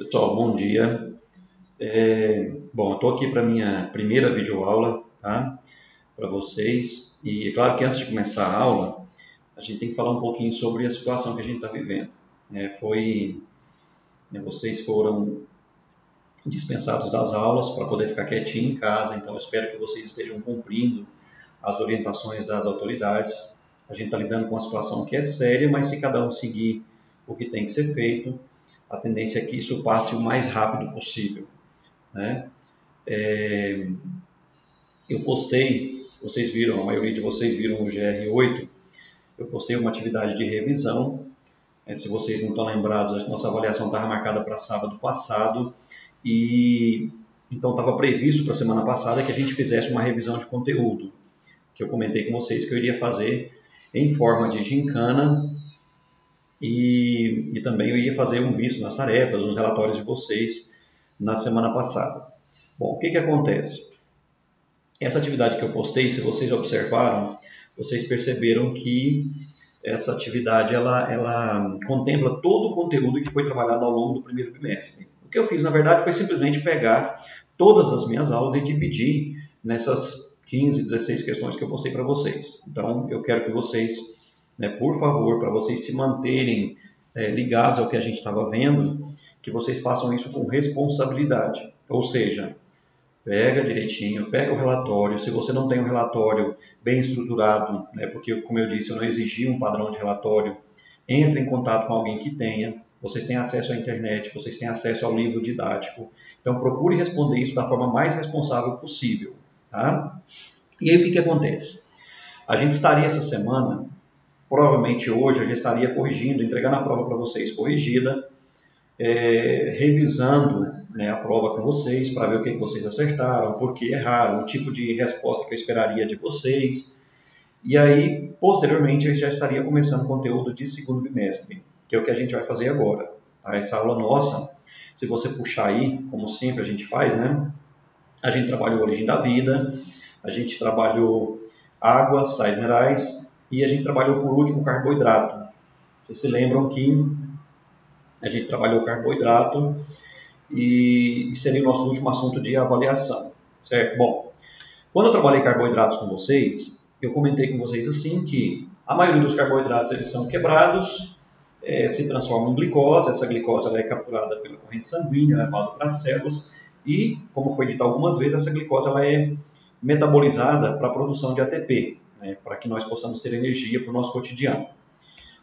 Pessoal, bom dia. Bom, eu estou aqui para a minha primeira videoaula, tá? Para vocês. E é claro que antes de começar a aula, a gente tem que falar um pouquinho sobre a situação que a gente está vivendo. Vocês foram dispensados das aulas para poder ficar quietinho em casa, então eu espero que vocês estejam cumprindo as orientações das autoridades. A gente está lidando com uma situação que é séria, mas se cada um seguir o que tem que ser feito, a tendência é que isso passe o mais rápido possível, né? Eu postei, vocês viram, a maioria de vocês viram o GR8, eu postei uma atividade de revisão. Se vocês não estão lembrados, a nossa avaliação estava marcada para sábado passado e então estava previsto para a semana passada que a gente fizesse uma revisão de conteúdo, que eu comentei com vocês que eu iria fazer em forma de gincana e também eu ia fazer um visto nas tarefas, nos relatórios de vocês na semana passada. Bom, o que acontece? Essa atividade que eu postei, se vocês observaram, vocês perceberam que essa atividade ela contempla todo o conteúdo que foi trabalhado ao longo do primeiro bimestre. O que eu fiz, na verdade, foi simplesmente pegar todas as minhas aulas e dividir nessas 15, 16 questões que eu postei para vocês. Então, eu quero que vocês, por favor, para vocês se manterem ligados ao que a gente estava vendo, que vocês façam isso com responsabilidade. Ou seja, pega direitinho, pega o relatório. Se você não tem um relatório bem estruturado, porque, como eu disse, eu não exigi um padrão de relatório, entre em contato com alguém que tenha. Vocês têm acesso à internet, vocês têm acesso ao livro didático. Então, procure responder isso da forma mais responsável possível. Tá? E aí, o que acontece? A gente estaria essa semana, provavelmente hoje, eu já estaria corrigindo, entregando a prova para vocês corrigida, revisando a prova com vocês para ver o que vocês acertaram, por que erraram, o tipo de resposta que eu esperaria de vocês. E aí, posteriormente, eu já estaria começando o conteúdo de segundo bimestre, que é o que a gente vai fazer agora. Tá? Essa aula nossa, se você puxar aí, como sempre a gente faz, a gente trabalhou a origem da vida, a gente trabalhou água, sais minerais e a gente trabalhou por último carboidrato. Vocês se lembram que a gente trabalhou carboidrato e seria o nosso último assunto de avaliação, certo? Bom, quando eu trabalhei carboidratos com vocês, eu comentei com vocês assim que a maioria dos carboidratos eles são quebrados, se transformam em glicose, essa glicose ela é capturada pela corrente sanguínea, levada para as células e, como foi dito algumas vezes, essa glicose ela é metabolizada para a produção de ATP, para que nós possamos ter energia para o nosso cotidiano.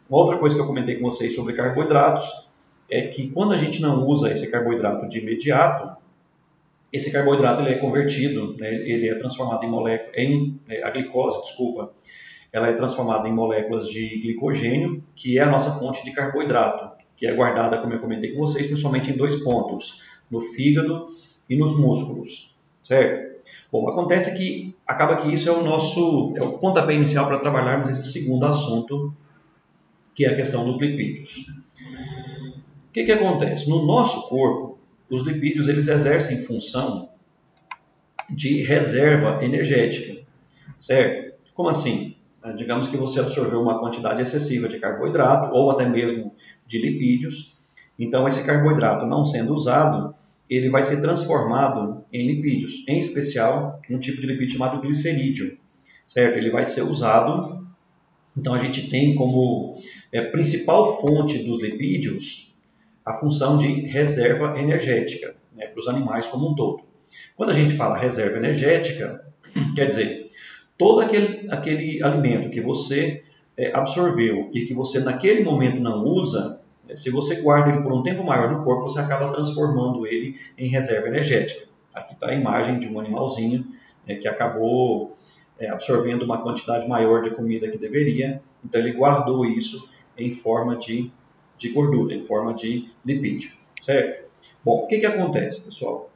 Uma outra coisa que eu comentei com vocês sobre carboidratos é que quando a gente não usa esse carboidrato de imediato, esse carboidrato ele é convertido, ele é transformado a glicose, ela é transformada em moléculas de glicogênio, que é a nossa fonte de carboidrato, que é guardada, como eu comentei com vocês, principalmente em dois pontos, no fígado e nos músculos, certo? Bom, acontece que acaba que isso é o pontapé inicial para trabalharmos esse segundo assunto, que é a questão dos lipídios. O que acontece? No nosso corpo, os lipídios eles exercem função de reserva energética, certo? Como assim? Digamos que você absorveu uma quantidade excessiva de carboidrato ou até mesmo de lipídios, então esse carboidrato não sendo usado, ele vai ser transformado em lipídios, em especial um tipo de lipídio chamado glicerídeo, certo? Ele vai ser usado, então a gente tem como principal fonte dos lipídios a função de reserva energética, para os animais como um todo. Quando a gente fala reserva energética, quer dizer, todo aquele alimento que você absorveu e que você naquele momento não usa, se você guarda ele por um tempo maior no corpo, você acaba transformando ele em reserva energética. Aqui está a imagem de um animalzinho que acabou absorvendo uma quantidade maior de comida que deveria, então ele guardou isso em forma de gordura, em forma de lipídio, certo? Bom, o que acontece, pessoal?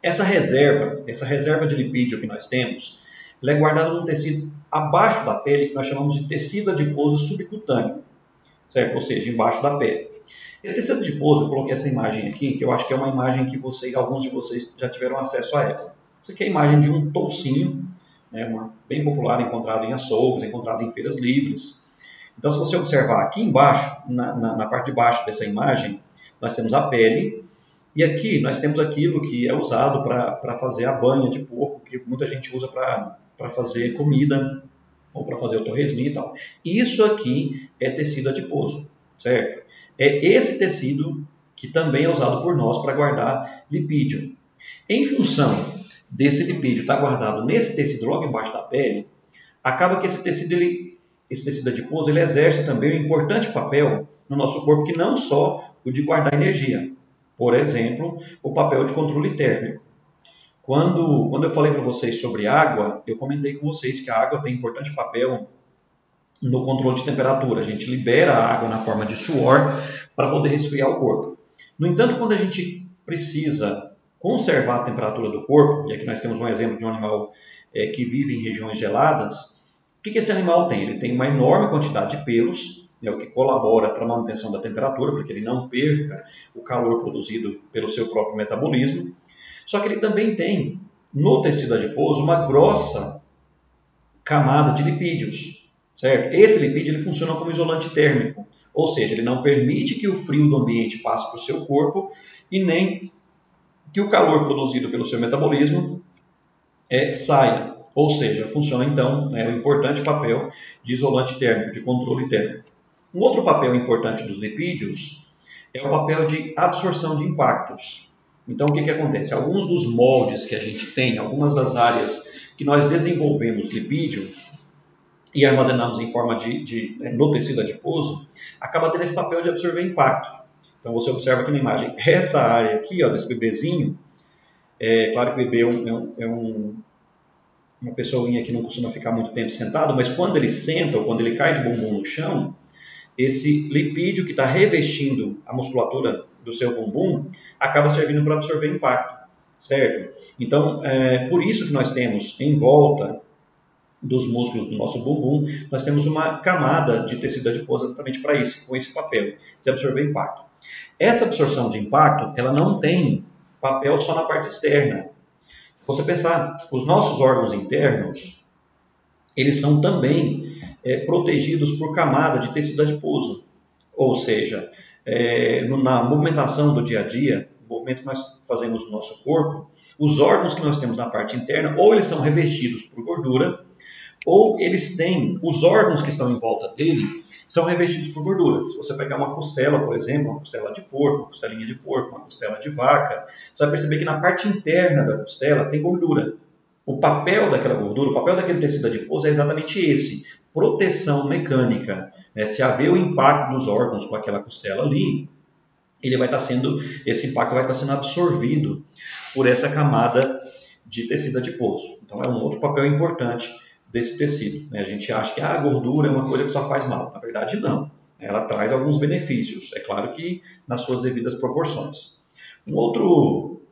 Essa reserva de lipídio que nós temos, ela é guardada num tecido abaixo da pele, que nós chamamos de tecido adiposo subcutâneo, certo? Ou seja, embaixo da pele. E o tecido adiposo, eu coloquei essa imagem aqui, que eu acho que é uma imagem que alguns de vocês já tiveram acesso a ela. Isso aqui é a imagem de um toucinho, bem popular, encontrado em açougues, encontrado em feiras livres. Então, se você observar aqui embaixo, na parte de baixo dessa imagem, nós temos a pele, e aqui nós temos aquilo que é usado para fazer a banha de porco, que muita gente usa para fazer comida, ou para fazer o torresminho e tal. Isso aqui é tecido adiposo, certo? É esse tecido que também é usado por nós para guardar lipídio. Em função desse lipídio estar guardado nesse tecido logo embaixo da pele, acaba que esse tecido adiposo ele exerce também um importante papel no nosso corpo, que não só o de guardar energia. Por exemplo, o papel de controle térmico. Quando eu falei para vocês sobre água, eu comentei com vocês que a água tem importante papel no controle de temperatura. A gente libera a água na forma de suor para poder resfriar o corpo. No entanto, quando a gente precisa conservar a temperatura do corpo, e aqui nós temos um exemplo de um animal que vive em regiões geladas, o que esse animal tem? Ele tem uma enorme quantidade de pelos, o que colabora para a manutenção da temperatura, para que ele não perca o calor produzido pelo seu próprio metabolismo. Só que ele também tem, no tecido adiposo, uma grossa camada de lipídios, certo? Esse lipídio ele funciona como isolante térmico, ou seja, ele não permite que o frio do ambiente passe para o seu corpo e nem que o calor produzido pelo seu metabolismo saia. Ou seja, funciona então o importante papel de isolante térmico, de controle térmico. Um outro papel importante dos lipídios é o papel de absorção de impactos. Então, o que acontece? Alguns dos moldes que a gente tem, algumas das áreas que nós desenvolvemos lipídio e armazenamos em forma no tecido adiposo, acaba tendo esse papel de absorver impacto. Então, você observa aqui na imagem, essa área aqui, ó, desse bebezinho, claro que o bebê uma pessoinha que não costuma ficar muito tempo sentado, mas quando ele senta ou quando ele cai de bumbum no chão, esse lipídio que está revestindo a musculatura do seu bumbum acaba servindo para absorver impacto, certo? Então, por isso que nós temos em volta dos músculos do nosso bumbum, nós temos uma camada de tecido adiposo exatamente para isso, com esse papel de absorver impacto. Essa absorção de impacto, ela não tem papel só na parte externa. Se você pensar, os nossos órgãos internos, eles são também protegidos por camada de tecido adiposo. Ou seja, na movimentação do dia a dia, o movimento que nós fazemos no nosso corpo, os órgãos que nós temos na parte interna, ou eles são revestidos por gordura, ou eles têm, os órgãos que estão em volta dele, são revestidos por gordura. Se você pegar uma costela, por exemplo, uma costela de porco, uma costelinha de porco, uma costela de vaca, você vai perceber que na parte interna da costela tem gordura. O papel daquela gordura, o papel daquele tecido adiposo é exatamente esse, proteção mecânica. Se haver o impacto dos órgãos com aquela costela ali, esse impacto vai estar sendo absorvido por essa camada de tecido adiposo. Então é um outro papel importante desse tecido. A gente acha que a gordura é uma coisa que só faz mal. Na verdade, não. Ela traz alguns benefícios. É claro que nas suas devidas proporções. Um outro...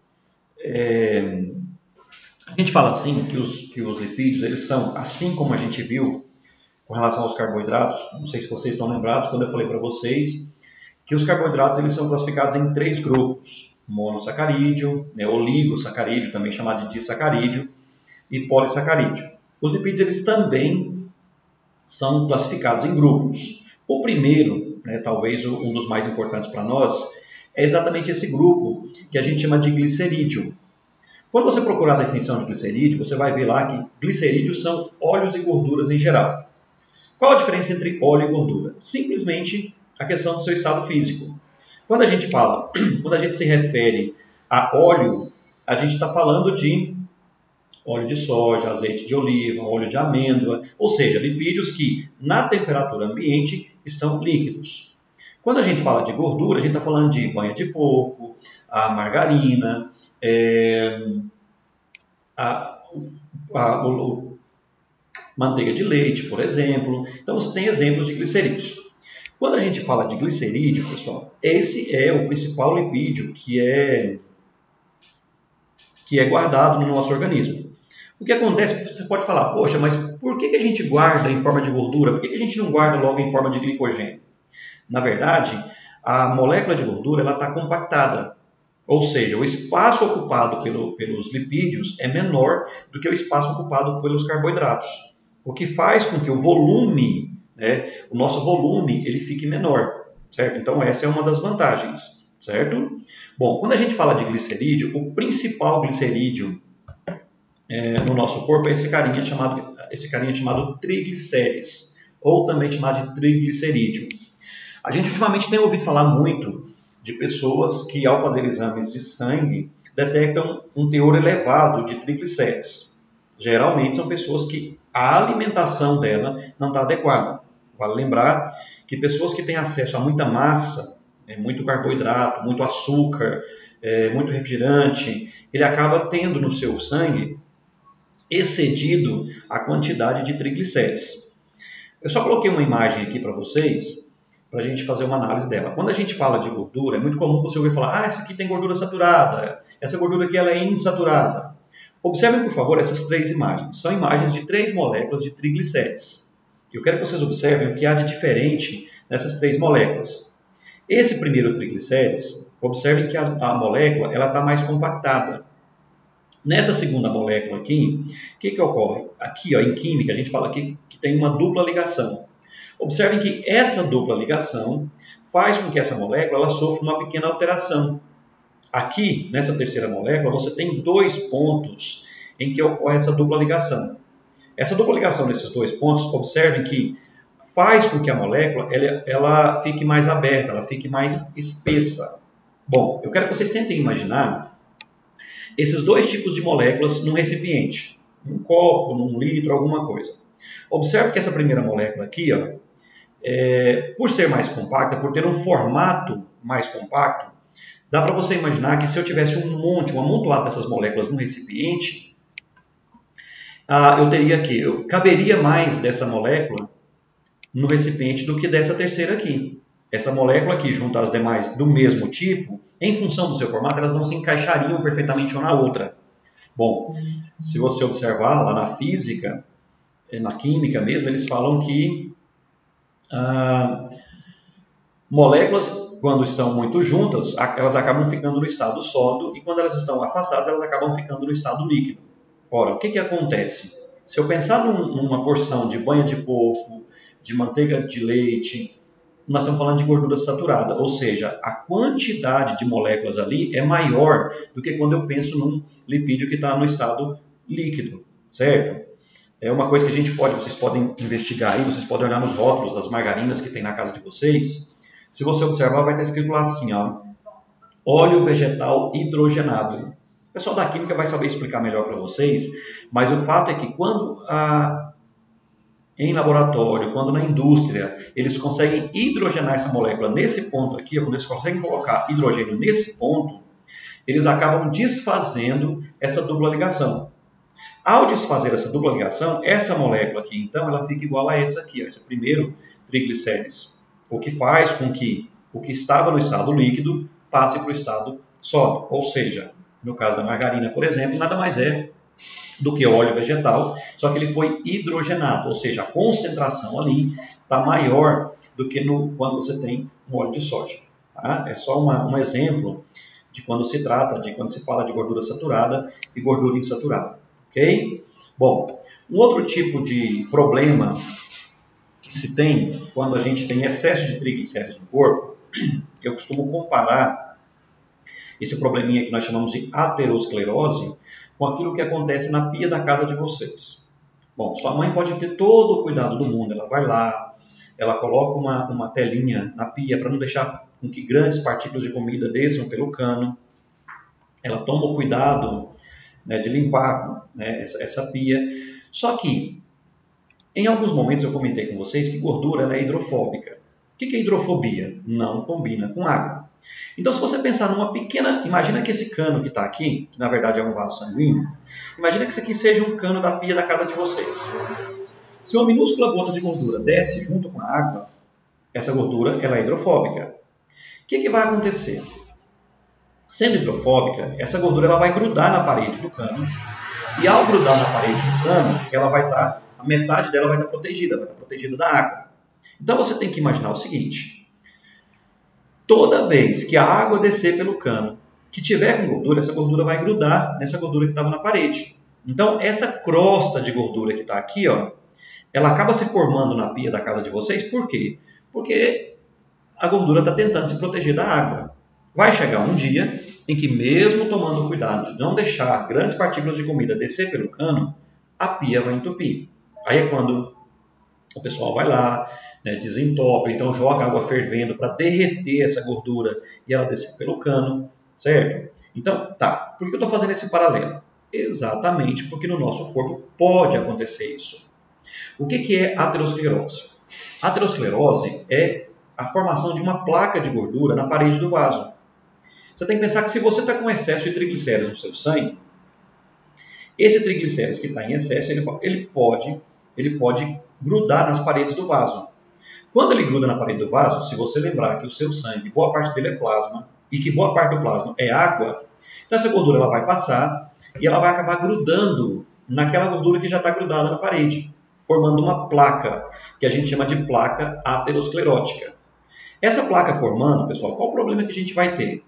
A gente fala assim que os lipídios, eles são, assim como a gente viu com relação aos carboidratos, não sei se vocês estão lembrados, quando eu falei para vocês que os carboidratos eles são classificados em 3 grupos. Monossacarídeo, oligosacarídeo, também chamado de disacarídeo, e polissacarídeo. Os lipídios eles também são classificados em grupos. O primeiro, talvez um dos mais importantes para nós, é exatamente esse grupo que a gente chama de glicerídeo. Quando você procurar a definição de glicerídeo, você vai ver lá que glicerídeos são óleos e gorduras em geral. Qual a diferença entre óleo e gordura? Simplesmente a questão do seu estado físico. Quando a gente se refere a óleo, a gente está falando de óleo de soja, azeite de oliva, óleo de amêndoa, ou seja, lipídios que na temperatura ambiente estão líquidos. Quando a gente fala de gordura, a gente está falando de banha de porco, a margarina, manteiga de leite, por exemplo. Então você tem exemplos de glicerídeos. Quando a gente fala de glicerídeo, pessoal, esse é o principal lipídio que é guardado no nosso organismo. O que acontece, você pode falar, poxa, mas por que a gente guarda em forma de gordura? Por que a gente não guarda logo em forma de glicogênio? Na verdade, a molécula de gordura está compactada. Ou seja, o espaço ocupado pelos lipídios é menor do que o espaço ocupado pelos carboidratos. O que faz com que o volume né, o nosso volume ele fique menor, certo? Então essa é uma das vantagens, certo? Bom, quando a gente fala de glicerídeo, o principal glicerídeo no nosso corpo é esse carinha chamado triglicérides, ou também chamado de triglicerídeo. A gente ultimamente tem ouvido falar muito de pessoas que, ao fazer exames de sangue, detectam um teor elevado de triglicérides. Geralmente são pessoas que a alimentação dela não está adequada. Vale lembrar que pessoas que têm acesso a muita massa, muito carboidrato, muito açúcar, muito refrigerante, ele acaba tendo no seu sangue excedido a quantidade de triglicérides. Eu só coloquei uma imagem aqui para vocês, para a gente fazer uma análise dela. Quando a gente fala de gordura, é muito comum você ouvir falar, essa aqui tem gordura saturada, essa gordura aqui ela é insaturada. Observem, por favor, essas 3 imagens. São imagens de 3 moléculas de triglicérides. Eu quero que vocês observem o que há de diferente nessas 3 moléculas. Esse primeiro triglicérides, observem que a molécula está mais compactada. Nessa segunda molécula aqui, o que ocorre? Aqui, em química, a gente fala que tem uma dupla ligação. Observem que essa dupla ligação faz com que essa molécula ela sofra uma pequena alteração. Aqui, nessa terceira molécula, você tem 2 pontos em que ocorre essa dupla ligação. Essa dupla ligação nesses 2 pontos, observem que faz com que a molécula ela fique mais aberta, ela fique mais espessa. Bom, eu quero que vocês tentem imaginar esses 2 tipos de moléculas num recipiente, num copo, num litro, alguma coisa. Observe que essa primeira molécula aqui, por ser mais compacta, por ter um formato mais compacto, dá para você imaginar que se eu tivesse um amontoado dessas moléculas num recipiente, caberia mais dessa molécula no recipiente do que dessa terceira aqui. Essa molécula aqui, junto às demais do mesmo tipo, em função do seu formato, elas não se encaixariam perfeitamente uma na outra. Bom, se você observar lá na física, na química mesmo, eles falam que moléculas, quando estão muito juntas, elas acabam ficando no estado sólido e quando elas estão afastadas, elas acabam ficando no estado líquido. Ora, o que acontece? Se eu pensar numa porção de banha de porco, de manteiga de leite, nós estamos falando de gordura saturada, ou seja, a quantidade de moléculas ali é maior do que quando eu penso num lipídio que está no estado líquido, certo? É uma coisa que vocês podem investigar aí, vocês podem olhar nos rótulos das margarinas que tem na casa de vocês. Se você observar, vai estar escrito lá assim, óleo vegetal hidrogenado. O pessoal da química vai saber explicar melhor para vocês, mas o fato é que quando em laboratório, quando na indústria, eles conseguem hidrogenar essa molécula nesse ponto aqui, quando eles conseguem colocar hidrogênio nesse ponto, eles acabam desfazendo essa dupla ligação. Ao desfazer essa dupla ligação, essa molécula aqui, então, ela fica igual a essa aqui, esse primeiro triglicérides, o que faz com que o que estava no estado líquido passe para o estado sólido. Ou seja, no caso da margarina, por exemplo, nada mais é do que óleo vegetal, só que ele foi hidrogenado, ou seja, a concentração ali está maior do que quando você tem um óleo de soja. Tá? É só um exemplo de quando se fala de gordura saturada e gordura insaturada. Ok? Bom, um outro tipo de problema que se tem quando a gente tem excesso de triglicéridos no corpo, que eu costumo comparar esse probleminha que nós chamamos de aterosclerose com aquilo que acontece na pia da casa de vocês. Bom, sua mãe pode ter todo o cuidado do mundo, ela vai lá, ela coloca uma telinha na pia para não deixar com que grandes partículas de comida desçam pelo cano, ela toma o cuidado de limpar essa pia, só que em alguns momentos eu comentei com vocês que gordura ela é hidrofóbica. O que é hidrofobia? Não combina com água. Então, se você pensar numa pequena... Imagina que esse cano que está aqui, que na verdade é um vaso sanguíneo, imagina que isso aqui seja um cano da pia da casa de vocês. Se uma minúscula gota de gordura desce junto com a água, essa gordura ela é hidrofóbica. O que vai acontecer? Sendo hidrofóbica, essa gordura ela vai grudar na parede do cano, e ao grudar na parede do cano, a metade dela vai estar protegida da água. Então, você tem que imaginar o seguinte: toda vez que a água descer pelo cano, que tiver com gordura, essa gordura vai grudar nessa gordura que estava na parede. Então, essa crosta de gordura que está aqui, ela acaba se formando na pia da casa de vocês. Por quê? Porque a gordura está tentando se proteger da água. Vai chegar um dia em que, mesmo tomando cuidado de não deixar grandes partículas de comida descer pelo cano, a pia vai entupir. Aí é quando o pessoal vai lá, né, desentope, então joga água fervendo para derreter essa gordura e ela descer pelo cano, certo? Então, tá, por que eu estou fazendo esse paralelo? Exatamente porque no nosso corpo pode acontecer isso. O que é aterosclerose? Aterosclerose é a formação de uma placa de gordura na parede do vaso. Você tem que pensar que se você está com excesso de triglicéridos no seu sangue, esse triglicéridos que está em excesso, ele pode grudar nas paredes do vaso. Quando ele gruda na parede do vaso, se você lembrar que o seu sangue, boa parte dele é plasma, e que boa parte do plasma é água, então essa gordura ela vai passar e ela vai acabar grudando naquela gordura que já está grudada na parede, formando uma placa, que a gente chama de placa aterosclerótica. Essa placa formando, pessoal, qual o problema que a gente vai ter?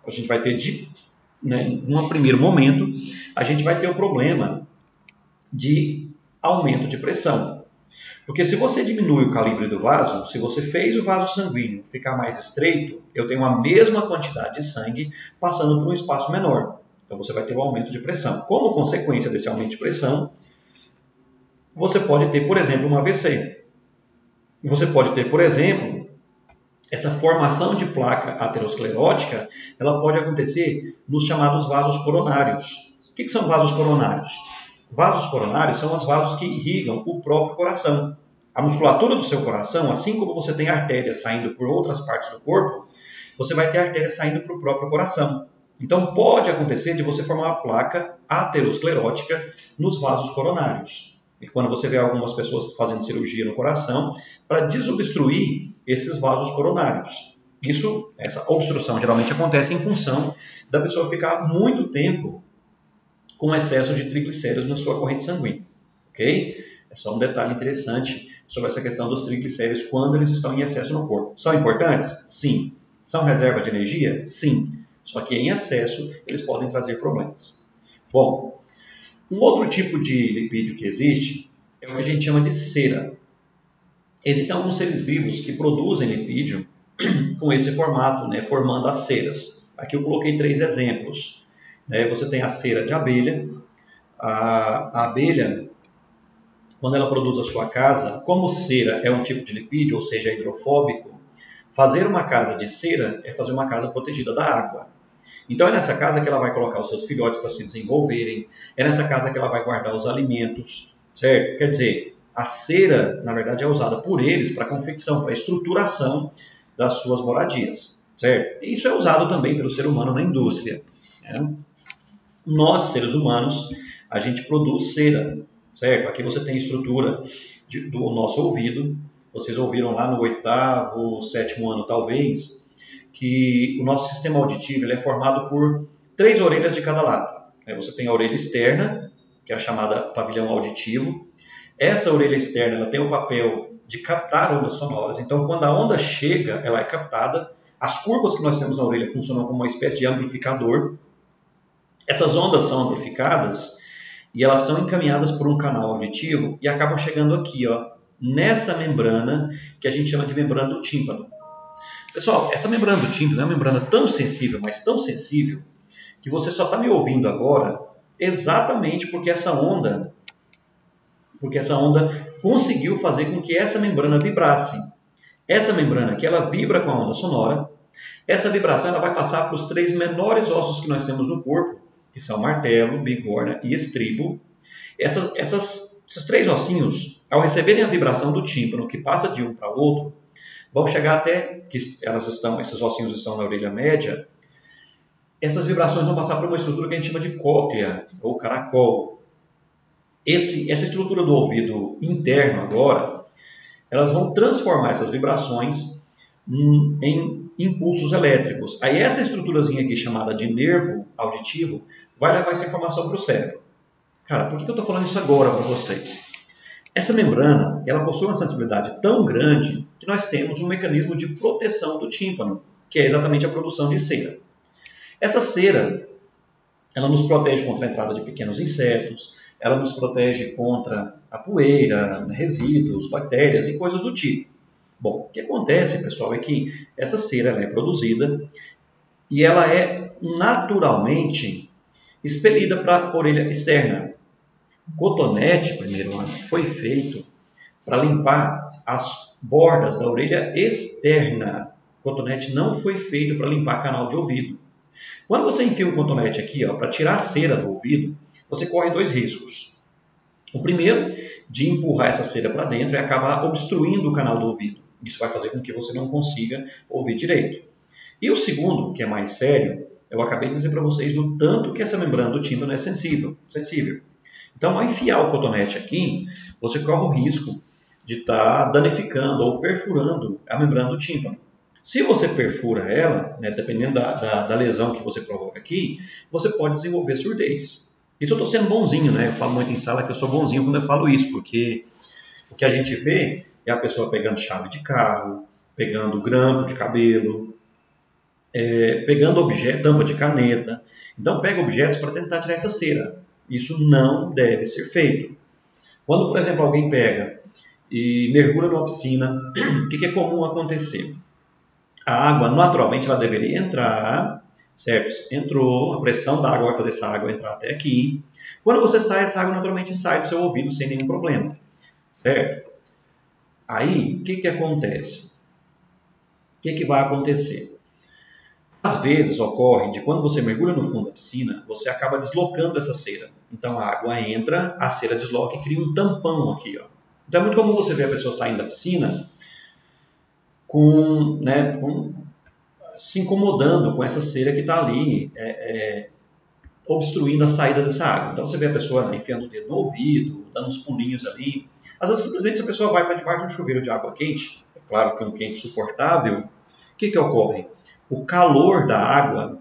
A gente vai ter, num primeiro momento, a gente vai ter o problema de aumento de pressão. Porque se você diminui o calibre do vaso, se você fez o vaso sanguíneo ficar mais estreito, eu tenho a mesma quantidade de sangue passando por um espaço menor. Então você vai ter um aumento de pressão. Como consequência desse aumento de pressão, você pode ter, por exemplo, um AVC. Você pode ter, por exemplo, essa formação de placa aterosclerótica, ela pode acontecer nos chamados vasos coronários. O que são vasos coronários? Vasos coronários são os vasos que irrigam o próprio coração. A musculatura do seu coração, assim como você tem artérias saindo por outras partes do corpo, você vai ter artérias saindo para o próprio coração. Então pode acontecer de você formar uma placa aterosclerótica nos vasos coronários. E quando você vê algumas pessoas fazendo cirurgia no coração para desobstruir esses vasos coronários. Essa obstrução geralmente acontece em função da pessoa ficar muito tempo com excesso de triglicéridos na sua corrente sanguínea. Ok? É só um detalhe interessante sobre essa questão dos triglicéridos quando eles estão em excesso no corpo. São importantes? Sim. São reserva de energia? Sim. Só que em excesso eles podem trazer problemas. Bom, um outro tipo de lipídio que existe é o que a gente chama de cera. Existem alguns seres vivos que produzem lipídio com esse formato, né, formando as ceras. Aqui eu coloquei 3 exemplos. Você tem a cera de abelha. A abelha, quando ela produz a sua casa, como cera é um tipo de lipídio, ou seja, hidrofóbico, fazer uma casa de cera é fazer uma casa protegida da água. Então é nessa casa que ela vai colocar os seus filhotes para se desenvolverem, é nessa casa que ela vai guardar os alimentos, certo? Quer dizer, a cera, na verdade, é usada por eles para confecção, para estruturação das suas moradias, certo? E isso é usado também pelo ser humano na indústria, né? Nós, seres humanos, a gente produz cera, certo? Aqui você tem a estrutura do nosso ouvido. Vocês ouviram lá no 8º, 7º ano, talvez, que o nosso sistema auditivo ele é formado por 3 orelhas de cada lado. Você tem a orelha externa, que é a chamada pavilhão auditivo. Essa orelha externa ela tem o papel de captar ondas sonoras. Então, quando a onda chega, ela é captada. As curvas que nós temos na orelha funcionam como uma espécie de amplificador. Essas ondas são amplificadas e elas são encaminhadas por um canal auditivo e acabam chegando aqui, ó, nessa membrana que a gente chama de membrana do tímpano. Pessoal, essa membrana do tímpano é uma membrana tão sensível, mas tão sensível, que você só está me ouvindo agora exatamente porque essa onda conseguiu fazer com que essa membrana vibrasse. Essa membrana aqui, ela vibra com a onda sonora. Essa vibração ela vai passar para os 3 menores ossos que nós temos no corpo, que são martelo, bigorna e estribo. Esses 3 ossinhos, ao receberem a vibração do tímpano, que passa de um para o outro, vão chegar até que esses ossinhos estão na orelha média. Essas vibrações vão passar por uma estrutura que a gente chama de cóclea, ou caracol. Essa estrutura do ouvido interno agora, elas vão transformar essas vibrações em impulsos elétricos. Aí essa estruturazinha aqui, chamada de nervo auditivo, vai levar essa informação para o cérebro. Cara, por que eu estou falando isso agora para vocês? Essa membrana, ela possui uma sensibilidade tão grande que nós temos um mecanismo de proteção do tímpano, que é exatamente a produção de cera. Essa cera, ela nos protege contra a entrada de pequenos insetos, ela nos protege contra a poeira, resíduos, bactérias e coisas do tipo. Bom, o que acontece, pessoal, é que essa cera ela é produzida e ela é naturalmente expelida para a orelha externa. O cotonete, primeiro ano, foi feito para limpar as bordas da orelha externa. O cotonete não foi feito para limpar canal de ouvido. Quando você enfia um cotonete aqui, para tirar a cera do ouvido, você corre 2 riscos. O primeiro, de empurrar essa cera para dentro e acabar obstruindo o canal do ouvido. Isso vai fazer com que você não consiga ouvir direito. E o segundo, que é mais sério, eu acabei de dizer para vocês do tanto que essa membrana do tímpano é sensível. Então, ao enfiar o cotonete aqui, você corre o risco de estar danificando ou perfurando a membrana do tímpano. Se você perfura ela, né, dependendo da lesão que você provoca aqui, você pode desenvolver surdez. Isso eu estou sendo bonzinho, né? Eu falo muito em sala que eu sou bonzinho quando eu falo isso, porque o que a gente vê é a pessoa pegando chave de carro, pegando grampo de cabelo, pegando tampa de caneta. Então, pega objetos para tentar tirar essa cera. Isso não deve ser feito. Quando, por exemplo, alguém pega e mergulha numa piscina, o que é comum acontecer? A água, naturalmente, ela deveria entrar, certo? Entrou, a pressão da água vai fazer essa água entrar até aqui. Quando você sai, essa água naturalmente sai do seu ouvido sem nenhum problema, certo? Aí, o que acontece? O que vai acontecer? Às vezes ocorre de quando você mergulha no fundo da piscina, você acaba deslocando essa cera. Então a água entra, a cera desloca e cria um tampão aqui. Então é muito comum você ver a pessoa saindo da piscina se incomodando com essa cera que está ali, obstruindo a saída dessa água. Então você vê a pessoa enfiando o dedo no ouvido, dando uns pulinhos ali. Às vezes simplesmente a pessoa vai para debaixo de um chuveiro de água quente, é claro que é um quente suportável, o que ocorre? O calor da água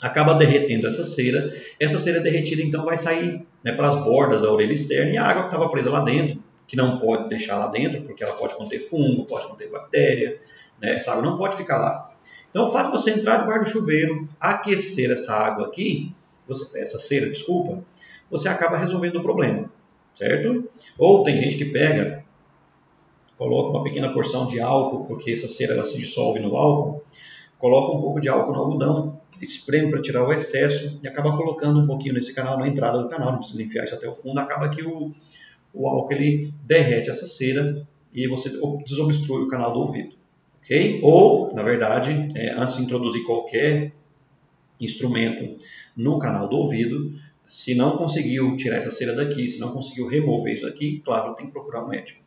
acaba derretendo essa cera derretida então vai sair para as bordas da orelha externa e a água que estava presa lá dentro, que não pode deixar lá dentro porque ela pode conter fungo, pode conter bactéria, essa água não pode ficar lá. Então o fato de você entrar debaixo do chuveiro, aquecer essa água aqui, essa cera, desculpa, você acaba resolvendo o problema, certo? Ou tem gente que pega, coloca uma pequena porção de álcool, porque essa cera ela se dissolve no álcool, coloca um pouco de álcool no algodão, espreme para tirar o excesso e acaba colocando um pouquinho nesse canal, na entrada do canal, não precisa enfiar isso até o fundo, acaba que o álcool ele derrete essa cera e você desobstrui o canal do ouvido, ok? Ou, na verdade, antes de introduzir qualquer instrumento no canal do ouvido, se não conseguiu tirar essa cera daqui, se não conseguiu remover isso daqui, claro, tem que procurar um médico.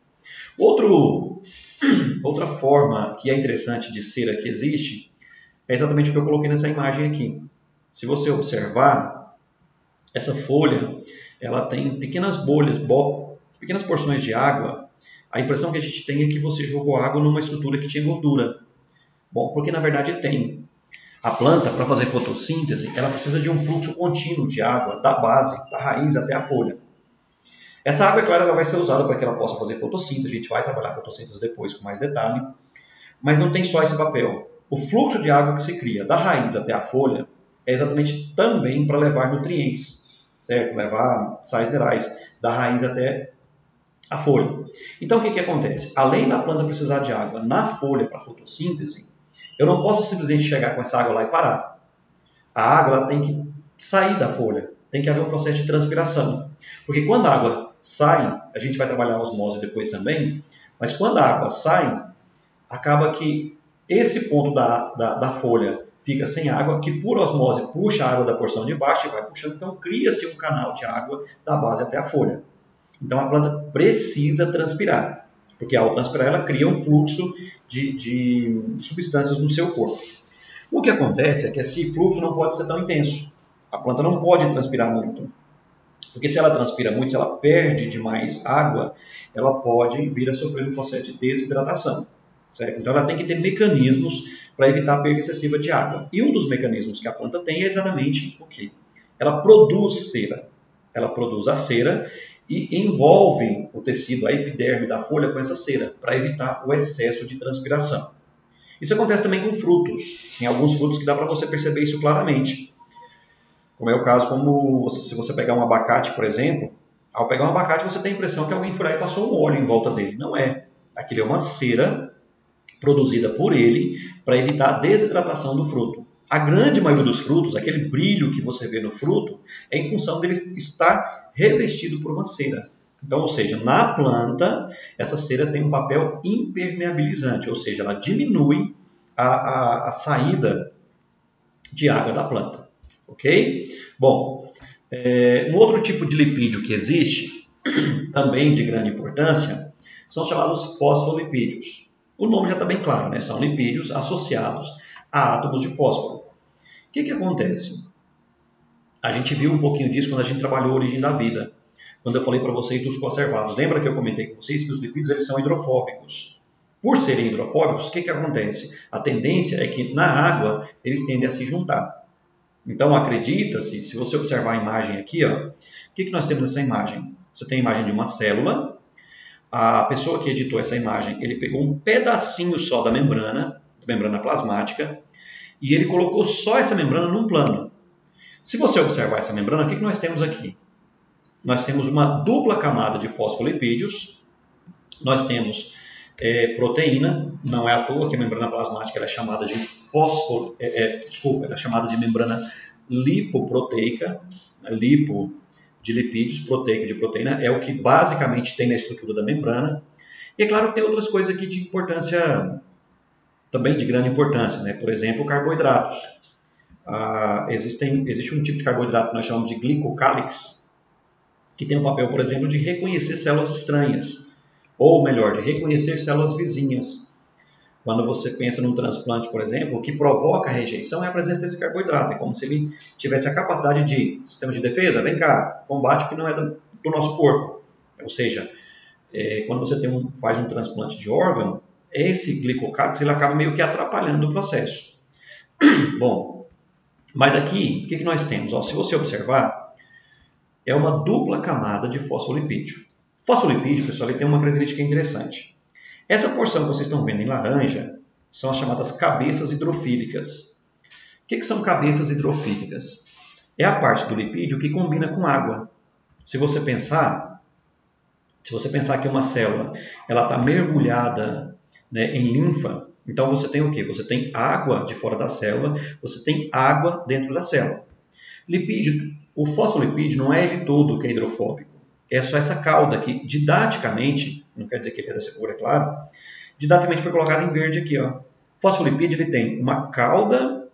Outra forma que é interessante de cera que existe é exatamente o que eu coloquei nessa imagem aqui. Se você observar, essa folha, ela tem pequenas bolhas, pequenas porções de água. A impressão que a gente tem é que você jogou água numa estrutura que tinha gordura. Bom, porque na verdade tem. A planta, para fazer fotossíntese, ela precisa de um fluxo contínuo de água, da base, da raiz até a folha. Essa água, é claro, ela vai ser usada para que ela possa fazer fotossíntese. A gente vai trabalhar fotossíntese depois com mais detalhe. Mas não tem só esse papel. O fluxo de água que se cria da raiz até a folha é exatamente também para levar nutrientes, certo? Levar sais minerais da raiz até a folha. Então, o que acontece? Além da planta precisar de água na folha para fotossíntese, eu não posso simplesmente chegar com essa água lá e parar. A água ela tem que sair da folha, tem que haver um processo de transpiração. Porque quando a água sai, a gente vai trabalhar a osmose depois também, mas quando a água sai, acaba que esse ponto da folha fica sem água, que por osmose puxa a água da porção de baixo e vai puxando, então cria-se um canal de água da base até a folha. Então a planta precisa transpirar, porque ao transpirar ela cria um fluxo de substâncias no seu corpo. O que acontece é que esse fluxo não pode ser tão intenso. A planta não pode transpirar muito, porque se ela transpira muito, se ela perde demais água, ela pode vir a sofrer um processo de desidratação. Certo? Então ela tem que ter mecanismos para evitar a perda excessiva de água. E um dos mecanismos que a planta tem é exatamente o quê? Ela produz cera. Ela produz a cera e envolve o tecido, a epiderme da folha com essa cera, para evitar o excesso de transpiração. Isso acontece também com frutos. Tem alguns frutos que dá para você perceber isso claramente. Como é o caso, se você pegar um abacate, por exemplo, ao pegar um abacate você tem a impressão que alguém foi lá e passou um óleo em volta dele. Não é. Aquilo é uma cera produzida por ele para evitar a desidratação do fruto. A grande maioria dos frutos, aquele brilho que você vê no fruto, é em função dele estar revestido por uma cera. Então, ou seja, na planta, essa cera tem um papel impermeabilizante, ou seja, ela diminui a saída de água da planta. Ok? Bom, um outro tipo de lipídio que existe, também de grande importância, são chamados fosfolipídios. O nome já está bem claro, né? São lipídios associados a átomos de fósforo. O que acontece? A gente viu um pouquinho disso quando a gente trabalhou a origem da vida, quando eu falei para vocês dos conservados. Lembra que eu comentei com vocês que os lipídios eles são hidrofóbicos? Por serem hidrofóbicos, o que acontece? A tendência é que na água eles tendem a se juntar. Então acredita-se, se você observar a imagem aqui, ó, o que nós temos nessa imagem? Você tem a imagem de uma célula. A pessoa que editou essa imagem, ele pegou um pedacinho só da membrana plasmática, e ele colocou só essa membrana num plano. Se você observar essa membrana, o que nós temos aqui? Nós temos uma dupla camada de fosfolipídios, nós temos proteína, não é à toa que a membrana plasmática ela é chamada de ela é chamada de membrana lipoproteica, lipo de lipídios, proteica de proteína, é o que basicamente tem na estrutura da membrana. E é claro que tem outras coisas aqui de importância, também de grande importância, né? Por exemplo, carboidratos. Existe um tipo de carboidrato que nós chamamos de glicocálix, que tem o papel, por exemplo, de reconhecer células estranhas, ou melhor, de reconhecer células vizinhas. Quando você pensa num transplante, por exemplo, o que provoca a rejeição é a presença desse carboidrato. É como se ele tivesse a capacidade de, sistema de defesa, vem cá, combate o que não é do nosso corpo. Ou seja, quando você faz um transplante de órgão, esse glicocálix ele acaba meio que atrapalhando o processo. Bom, mas aqui, o que nós temos? Se você observar, é uma dupla camada de fosfolipídio. Fosfolipídio, pessoal, ele tem uma característica interessante. Essa porção que vocês estão vendo em laranja são as chamadas cabeças hidrofílicas. O que são cabeças hidrofílicas? É a parte do lipídio que combina com água. Se você pensar que uma célula está mergulhada, né, em linfa, então você tem o quê? Você tem água de fora da célula, você tem água dentro da célula. Lipídio, o fosfolipídio não é ele todo que é hidrofóbico. É só essa cauda que, didaticamente, não quer dizer que ele é dessa cor, é claro, didaticamente foi colocado em verde aqui. Ó. O fosfolipídio ele tem uma cauda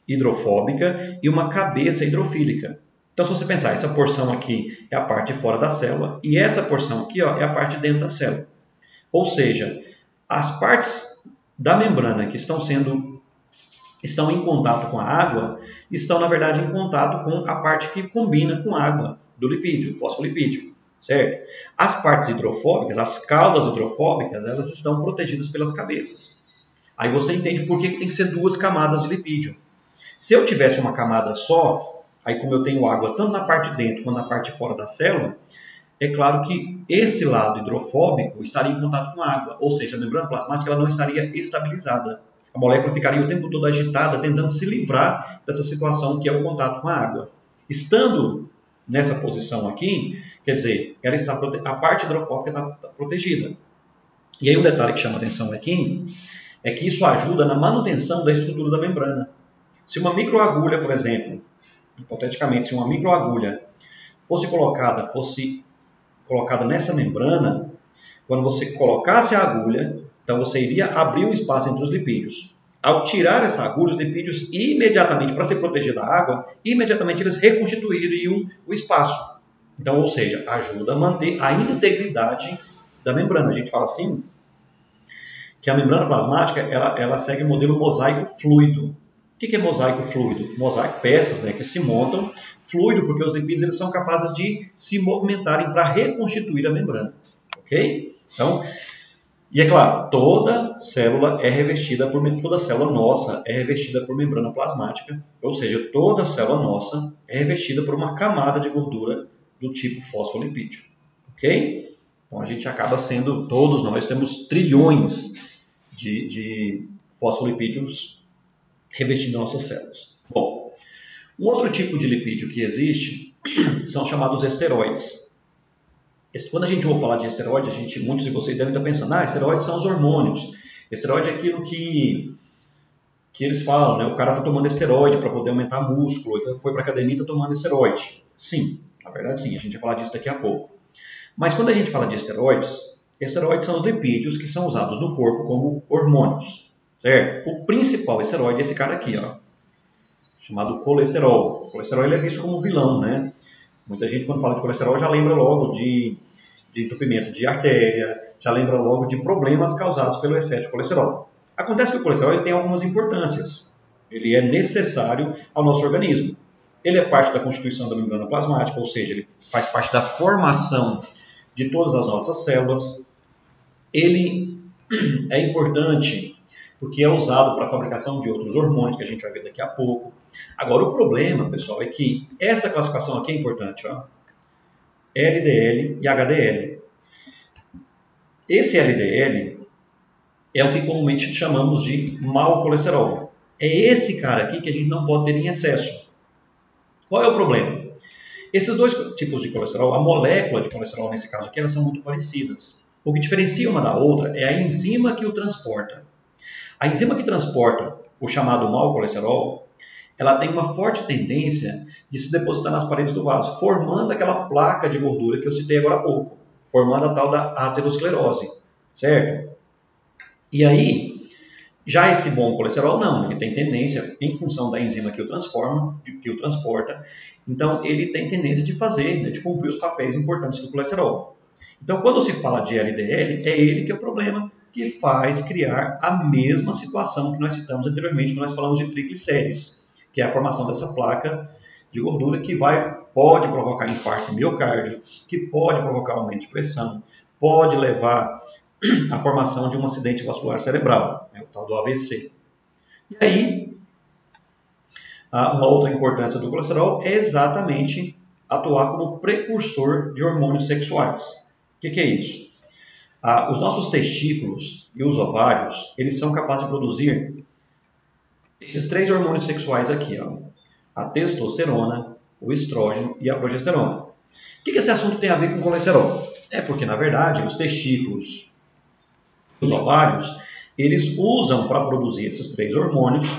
hidrofóbica e uma cabeça hidrofílica. Então, se você pensar, essa porção aqui é a parte de fora da célula e essa porção aqui, ó, é a parte de dentro da célula. Ou seja, as partes da membrana que estão em contato com a água estão, na verdade, em contato com a parte que combina com a água do lipídio, o fosfolipídio. Certo? As partes hidrofóbicas, as caudas hidrofóbicas, elas estão protegidas pelas cabeças. Aí você entende por que tem que ser duas camadas de lipídio. Se eu tivesse uma camada só, aí como eu tenho água tanto na parte de dentro quanto na parte de fora da célula, é claro que esse lado hidrofóbico estaria em contato com a água, ou seja, a membrana plasmática ela não estaria estabilizada. A molécula ficaria o tempo todo agitada, tentando se livrar dessa situação que é o contato com a água. Estando nessa posição aqui, quer dizer, a parte hidrofóbica está protegida. E aí um detalhe que chama atenção aqui é que isso ajuda na manutenção da estrutura da membrana. Se uma microagulha, por exemplo, hipoteticamente, se uma microagulha fosse colocada nessa membrana, quando você colocasse a agulha, então você iria abrir um espaço entre os lipídios. Ao tirar essa agulha, os lipídios imediatamente, para se proteger da água, imediatamente eles reconstituiriam o espaço. Então, ou seja, ajuda a manter a integridade da membrana. A gente fala assim, que a membrana plasmática ela segue o modelo mosaico fluido. O que é mosaico fluido? Mosaico, peças, né, que se montam fluido, porque os lipídios eles são capazes de se movimentarem para reconstituir a membrana. Ok? Então, e é claro, toda célula nossa é revestida por membrana plasmática, ou seja, toda célula nossa é revestida por uma camada de gordura do tipo fosfolipídio. Ok? Então a gente acaba sendo, todos nós temos trilhões de fosfolipídios revestindo nossas células. Bom, Um outro tipo de lipídio que existe são chamados esteroides. Quando a gente ouve falar de esteroide, muitos de vocês devem estar pensando, esteroides são os hormônios. Esteroide é aquilo que eles falam, né? O cara está tomando esteroide para poder aumentar músculo, então foi para a academia e está tomando esteroide. Sim, na verdade sim, a gente vai falar disso daqui a pouco. Mas quando a gente fala de esteroides são os lipídios que são usados no corpo como hormônios, certo? O principal esteroide é esse cara aqui, ó, chamado colesterol. O colesterol ele é visto como vilão, né? Muita gente quando fala de colesterol já lembra logo de entupimento de artéria, já lembra logo de problemas causados pelo excesso de colesterol. Acontece que o colesterol ele tem algumas importâncias. Ele é necessário ao nosso organismo. Ele é parte da constituição da membrana plasmática, ou seja, ele faz parte da formação de todas as nossas células. Ele é importante porque é usado para a fabricação de outros hormônios que a gente vai ver daqui a pouco. Agora, o problema, pessoal, é que essa classificação aqui é importante, ó. LDL e HDL. Esse LDL é o que comumente chamamos de mau colesterol. É esse cara aqui que a gente não pode ter em excesso. Qual é o problema? Esses dois tipos de colesterol, a molécula de colesterol nesse caso aqui, elas são muito parecidas. O que diferencia uma da outra é a enzima que o transporta. A enzima que transporta o chamado mau colesterol, ela tem uma forte tendência de se depositar nas paredes do vaso, formando aquela placa de gordura que eu citei agora há pouco, formando a tal da aterosclerose, certo? E aí, já esse bom colesterol não, ele tem tendência, em função da enzima que o transforma, que o transporta, então ele tem tendência de fazer, de cumprir os papéis importantes do colesterol. Então, quando se fala de LDL, é ele que é o problema que faz criar a mesma situação que nós citamos anteriormente, quando nós falamos de triglicérides, que é a formação dessa placa de gordura que pode provocar infarto do miocárdio, que pode provocar aumento de pressão, pode levar à formação de um acidente vascular cerebral, o tal do AVC. E aí, uma outra importância do colesterol é exatamente atuar como precursor de hormônios sexuais. O que é isso? Os nossos testículos e os ovários, eles são capazes de produzir esses 3 hormônios sexuais aqui, ó, a testosterona, o estrógeno e a progesterona. O que esse assunto tem a ver com colesterol? É porque, na verdade, os testículos e os ovários, eles usam para produzir esses 3 hormônios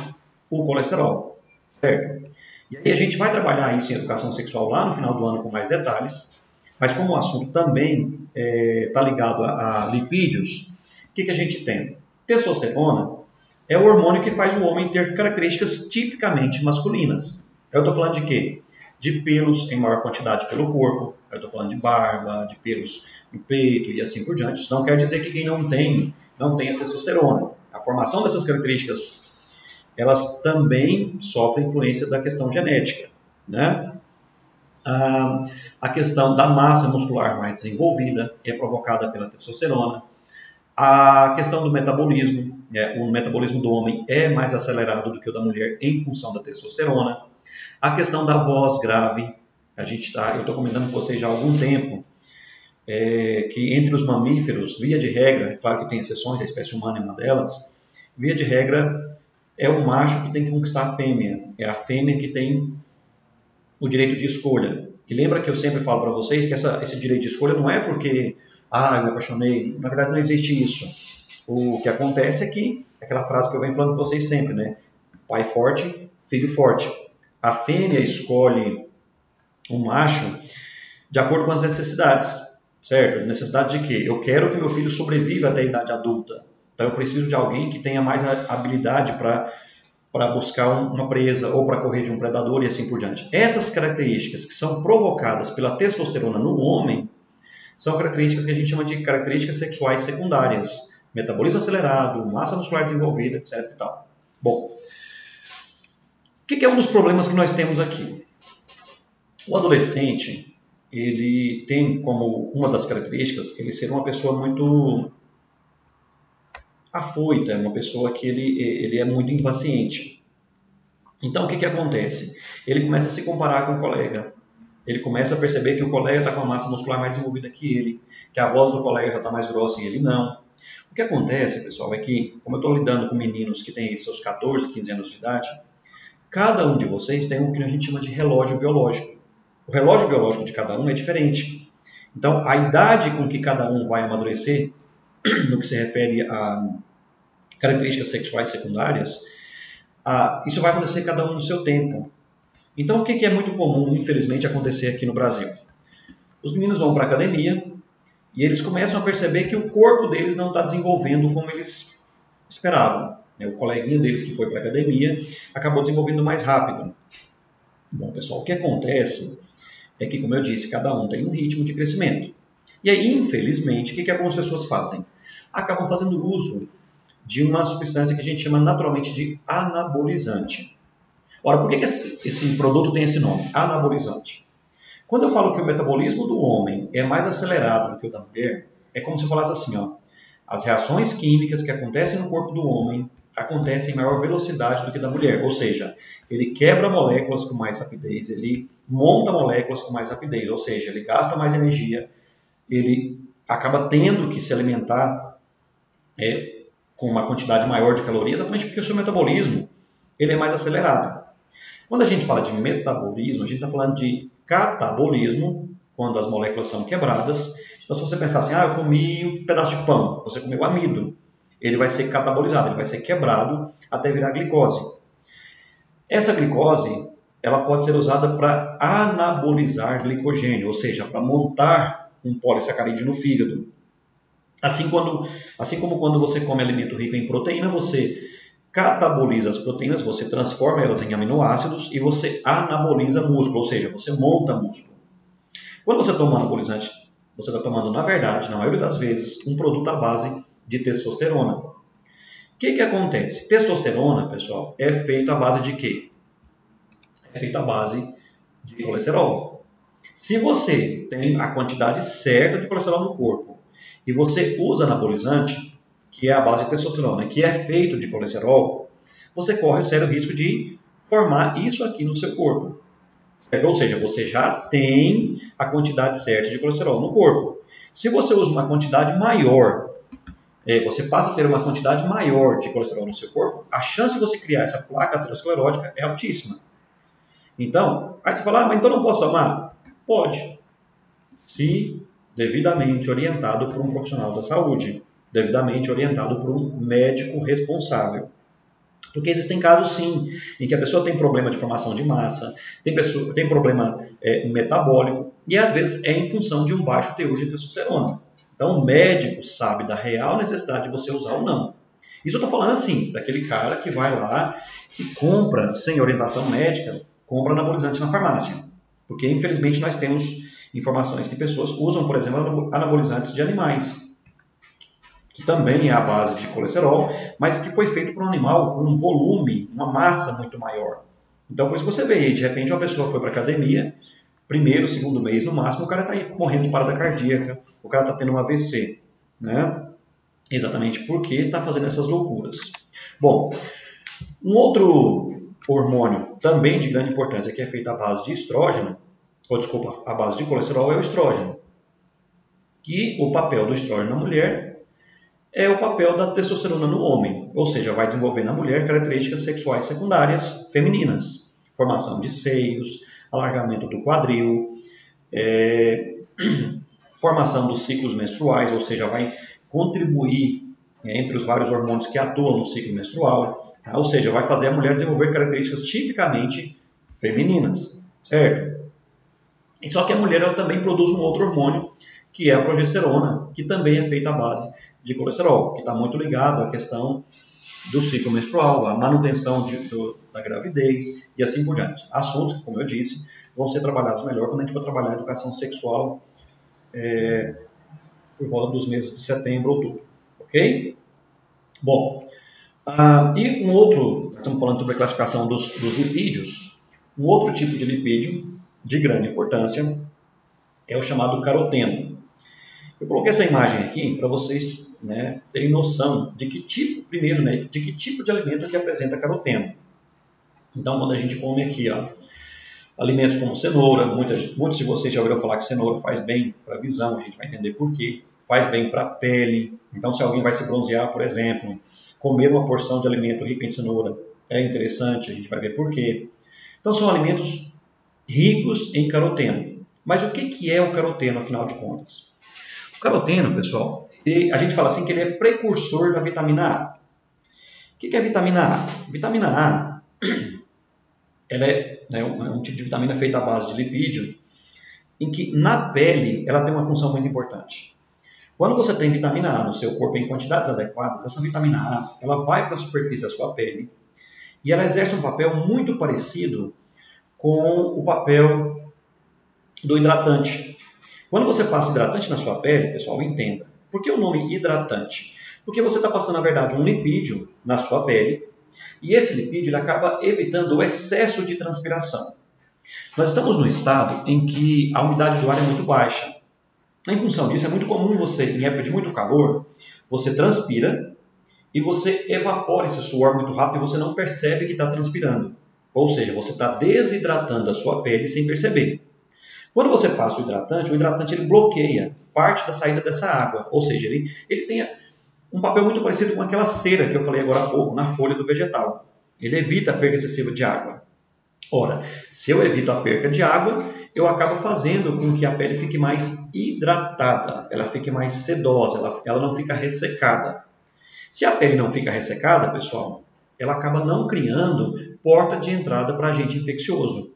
o colesterol, certo? E aí a gente vai trabalhar isso em educação sexual lá no final do ano com mais detalhes, mas como o assunto também está ligado a lipídios, o que a gente tem? Testosterona é o hormônio que faz o homem ter características tipicamente masculinas. Eu estou falando de quê? De pelos em maior quantidade pelo corpo, eu estou falando de barba, de pelos no peito e assim por diante. Isso não quer dizer que quem não tem a testosterona. A formação dessas características, elas também sofrem influência da questão genética, né? A questão da massa muscular mais desenvolvida é provocada pela testosterona. A questão do metabolismo, o metabolismo do homem é mais acelerado do que o da mulher em função da testosterona. A questão da voz grave, eu estou comentando com vocês já há algum tempo, que entre os mamíferos, via de regra, claro que tem exceções, a espécie humana é uma delas, via de regra é o macho que tem que conquistar a fêmea, é a fêmea que tem o direito de escolha. E lembra que eu sempre falo para vocês que esse direito de escolha não é porque eu me apaixonei. Na verdade, não existe isso. O que acontece é que, aquela frase que eu venho falando com vocês sempre, né? Pai forte, filho forte. A fêmea escolhe um macho de acordo com as necessidades, certo? Necessidade de quê? Eu quero que meu filho sobreviva até a idade adulta. Então, eu preciso de alguém que tenha mais habilidade para buscar uma presa ou para correr de um predador e assim por diante. Essas características que são provocadas pela testosterona no homem são características que a gente chama de características sexuais secundárias. Metabolismo acelerado, massa muscular desenvolvida, etc. E tal. Bom, o que é um dos problemas que nós temos aqui? O adolescente, ele tem como uma das características ele ser uma pessoa muito afoita, uma pessoa que ele é muito impaciente. Então, o que acontece? Ele começa a se comparar com o colega. Ele começa a perceber que o colega está com a massa muscular mais desenvolvida que ele, que a voz do colega já está mais grossa e ele não. O que acontece, pessoal, é que, como eu estou lidando com meninos que têm seus 14, 15 anos de idade, cada um de vocês tem o que a gente chama de relógio biológico. O relógio biológico de cada um é diferente. Então, a idade com que cada um vai amadurecer, no que se refere a características sexuais secundárias, isso vai acontecer cada um no seu tempo. Então, o que é muito comum, infelizmente, acontecer aqui no Brasil? Os meninos vão para a academia e eles começam a perceber que o corpo deles não está desenvolvendo como eles esperavam. O coleguinha deles que foi para a academia acabou desenvolvendo mais rápido. Bom, pessoal, o que acontece é que, como eu disse, cada um tem um ritmo de crescimento. E aí, infelizmente, o que algumas pessoas fazem? Acabam fazendo uso de uma substância que a gente chama naturalmente de anabolizante. Ora, por que esse produto tem esse nome? Anabolizante. Quando eu falo que o metabolismo do homem é mais acelerado do que o da mulher, é como se eu falasse assim, ó, as reações químicas que acontecem no corpo do homem acontecem em maior velocidade do que da mulher. Ou seja, ele quebra moléculas com mais rapidez, ele monta moléculas com mais rapidez, ou seja, ele gasta mais energia, ele acaba tendo que se alimentar com uma quantidade maior de calorias, exatamente porque o seu metabolismo ele é mais acelerado. Quando a gente fala de metabolismo, a gente está falando de catabolismo, quando as moléculas são quebradas. Então, se você pensar assim, eu comi um pedaço de pão, você comeu amido, ele vai ser catabolizado, ele vai ser quebrado até virar glicose. Essa glicose, ela pode ser usada para anabolizar glicogênio, ou seja, para montar um polissacarídeo no fígado. Assim como quando você come alimento rico em proteína, você cataboliza as proteínas, você transforma elas em aminoácidos e você anaboliza músculo, ou seja, você monta músculo. Quando você toma anabolizante, você está tomando, na verdade, na maioria das vezes, um produto à base de testosterona. O que acontece? Testosterona, pessoal, é feita à base de quê? É feita à base de colesterol. Se você tem a quantidade certa de colesterol no corpo e você usa anabolizante, que é a base de testosterona, que é feito de colesterol, você corre o sério risco de formar isso aqui no seu corpo. Ou seja, você já tem a quantidade certa de colesterol no corpo. Se você usa uma quantidade maior, você passa a ter uma quantidade maior de colesterol no seu corpo, a chance de você criar essa placa aterosclerótica é altíssima. Então, aí você fala, mas então não posso tomar? Pode, se devidamente orientado por um profissional da saúde, devidamente orientado por um médico responsável. Porque existem casos, sim, em que a pessoa tem problema de formação de massa, tem problema metabólico, e às vezes é em função de um baixo teor de testosterona. Então, o médico sabe da real necessidade de você usar ou não. Isso eu estou falando assim, daquele cara que vai lá e compra, sem orientação médica, compra anabolizante na farmácia. Porque, infelizmente, nós temos informações que pessoas usam, por exemplo, anabolizantes de animais, que também é a base de colesterol, mas que foi feito para um animal com um volume, uma massa muito maior. Então, por isso que você vê, de repente, uma pessoa foi para a academia, primeiro, segundo mês no máximo, o cara está aí morrendo de parada cardíaca, o cara está tendo um AVC, né? Exatamente porque está fazendo essas loucuras. Bom, um outro hormônio também de grande importância, que é feito à base de estrógeno, à base de colesterol, é o estrógeno. Que o papel do estrógeno na mulher é o papel da testosterona no homem, ou seja, vai desenvolver na mulher características sexuais secundárias femininas, formação de seios, alargamento do quadril, formação dos ciclos menstruais, ou seja, vai contribuir entre os vários hormônios que atuam no ciclo menstrual, tá? Ou seja, vai fazer a mulher desenvolver características tipicamente femininas, certo? E só que a mulher ela também produz um outro hormônio, que é a progesterona, que também é feita à base de colesterol, que está muito ligado à questão do ciclo menstrual, à manutenção da gravidez e assim por diante. Assuntos que, como eu disse, vão ser trabalhados melhor quando a gente for trabalhar a educação sexual por volta dos meses de setembro, outubro. Ok? Bom, e um outro, estamos falando sobre a classificação dos lipídios, um outro tipo de lipídio de grande importância é o chamado caroteno. Eu coloquei essa imagem aqui para vocês terem noção de que tipo, primeiro, de que tipo de alimento que apresenta caroteno. Então, quando a gente come aqui, alimentos como cenoura, muitos de vocês já ouviram falar que cenoura faz bem para a visão, a gente vai entender por quê. Faz bem para a pele. Então, se alguém vai se bronzear, por exemplo, comer uma porção de alimento rico em cenoura é interessante, a gente vai ver por quê. Então são alimentos ricos em caroteno. Mas o que é o caroteno, afinal de contas? O caroteno, pessoal, a gente fala assim que ele é precursor da vitamina A. O que é a vitamina A? Vitamina A ela é um tipo de vitamina feita à base de lipídio, em que na pele ela tem uma função muito importante. Quando você tem vitamina A no seu corpo em quantidades adequadas, essa vitamina A ela vai para a superfície da sua pele e ela exerce um papel muito parecido com o papel do hidratante. Quando você passa hidratante na sua pele, pessoal, entenda. Por que o nome hidratante? Porque você está passando, na verdade, um lipídio na sua pele e esse lipídio ele acaba evitando o excesso de transpiração. Nós estamos num estado em que a umidade do ar é muito baixa. Em função disso, é muito comum você, em época de muito calor, você transpira e você evapora esse suor muito rápido e você não percebe que está transpirando. Ou seja, você está desidratando a sua pele sem perceber. Quando você passa o hidratante ele bloqueia parte da saída dessa água. Ou seja, ele tem um papel muito parecido com aquela cera que eu falei agora há pouco, na folha do vegetal. Ele evita a perda excessiva de água. Ora, se eu evito a perda de água, eu acabo fazendo com que a pele fique mais hidratada, ela fique mais sedosa, ela não fica ressecada. Se a pele não fica ressecada, pessoal, ela acaba não criando porta de entrada para agente infeccioso.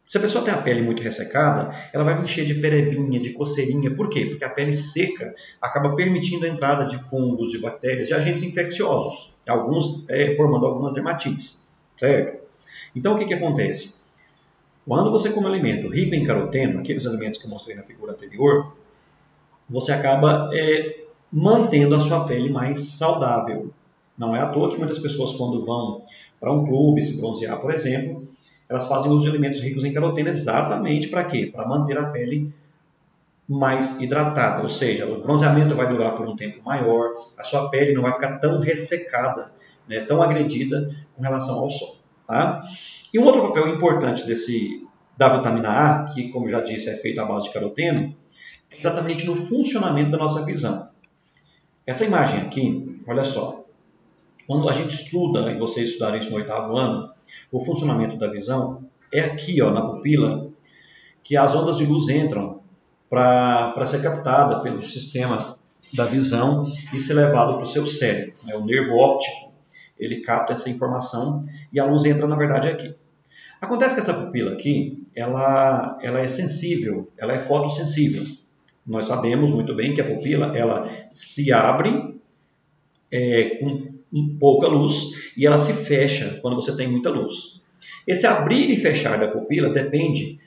Se a pessoa tem a pele muito ressecada, ela vai encher de perebinha, de coceirinha. Por quê? Porque a pele seca acaba permitindo a entrada de fungos, de bactérias, de agentes infecciosos, alguns formando algumas dermatites, certo? Então, o que acontece? Quando você come um alimento rico em caroteno, aqueles alimentos que eu mostrei na figura anterior, você acaba mantendo a sua pele mais saudável. Não é à toa que muitas pessoas, quando vão para um clube se bronzear, por exemplo, elas fazem uso de alimentos ricos em caroteno exatamente para quê? Para manter a pele mais hidratada, ou seja, o bronzeamento vai durar por um tempo maior, a sua pele não vai ficar tão ressecada, né, tão agredida com relação ao sol. Tá? E um outro papel importante da vitamina A, que como já disse é feito à base de caroteno, é exatamente no funcionamento da nossa visão. Essa imagem aqui, olha só, quando a gente estuda, e vocês estudaram isso no 8º ano, o funcionamento da visão, é aqui ó, na pupila que as ondas de luz entram para ser captada pelo sistema da visão e ser levado para o seu cérebro. Né? O nervo óptico, ele capta essa informação e a luz entra, na verdade, aqui. Acontece que essa pupila aqui, ela é sensível, ela é fotossensível. Nós sabemos muito bem que a pupila, ela se abre com pouca luz e ela se fecha quando você tem muita luz. Esse abrir e fechar da pupila depende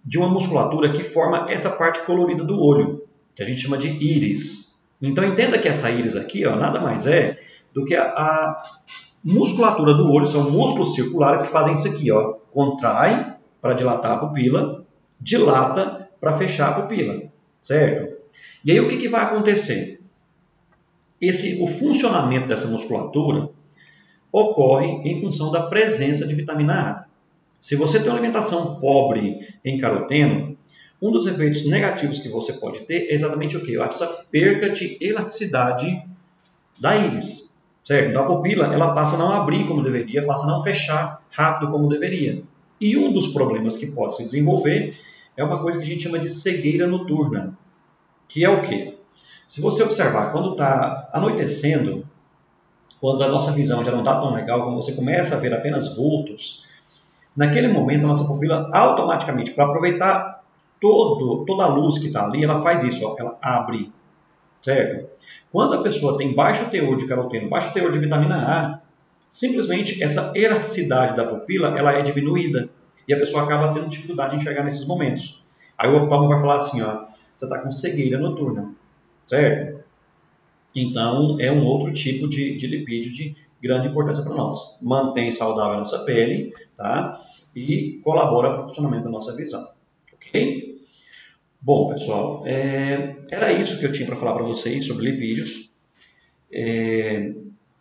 de uma musculatura que forma essa parte colorida do olho, que a gente chama de íris. Então entenda que essa íris aqui ó, nada mais é do que a musculatura do olho, são músculos circulares que fazem isso aqui, ó, contrai para dilatar a pupila, dilata para fechar a pupila, certo? E aí o que vai acontecer? O funcionamento dessa musculatura ocorre em função da presença de vitamina A. Se você tem uma alimentação pobre em caroteno, um dos efeitos negativos que você pode ter é exatamente o quê? Essa perca de elasticidade da íris, certo? Da pupila, ela passa a não abrir como deveria, passa a não fechar rápido como deveria. E um dos problemas que pode se desenvolver é uma coisa que a gente chama de cegueira noturna, que é o quê? Se você observar, quando está anoitecendo, quando a nossa visão já não está tão legal, quando você começa a ver apenas vultos, naquele momento a nossa pupila automaticamente, para aproveitar toda a luz que está ali, ela faz isso, ó, ela abre, certo? Quando a pessoa tem baixo teor de caroteno, baixo teor de vitamina A, simplesmente essa elasticidade da pupila ela é diminuída e a pessoa acaba tendo dificuldade de enxergar nesses momentos. Aí o oftalmo vai falar assim, ó, você está com cegueira noturna, certo? Então é um outro tipo de lipídio de grande importância para nós. Mantém saudável a nossa pele, tá? E colabora para o funcionamento da nossa visão, ok? Bom, pessoal, era isso que eu tinha para falar para vocês sobre lipídios.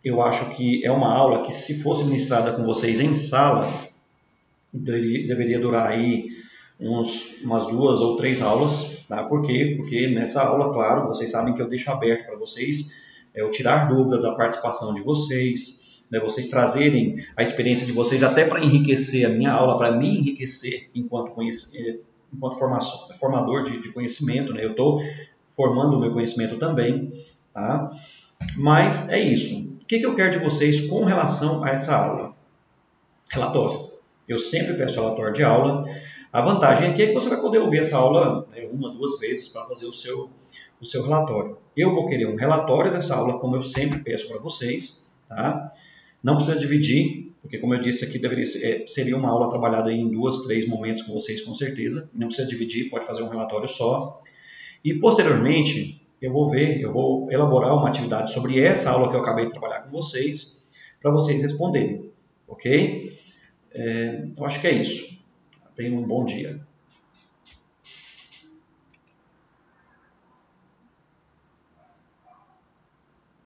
Eu acho que é uma aula que, se fosse ministrada com vocês em sala, deveria durar aí umas 2 ou 3 aulas. Tá? Por quê? Porque nessa aula, claro, vocês sabem que eu deixo aberto para vocês eu tirar dúvidas, a participação de vocês, né, vocês trazerem a experiência de vocês até para enriquecer a minha aula, para me enriquecer enquanto formador de conhecimento, né? Eu estou formando o meu conhecimento também, tá? Mas é isso. O que eu quero de vocês com relação a essa aula? Relatório. Eu sempre peço relatório de aula. A vantagem aqui é que você vai poder ouvir essa aula, né, uma, duas vezes para fazer o seu relatório. Eu vou querer um relatório dessa aula, como eu sempre peço para vocês, tá? Não precisa dividir, porque como eu disse aqui, seria uma aula trabalhada em 2, 3 momentos com vocês, com certeza. Não precisa dividir, pode fazer um relatório só. E posteriormente, eu vou elaborar uma atividade sobre essa aula que eu acabei de trabalhar com vocês, para vocês responderem, ok? Eu acho que é isso. Tenham um bom dia.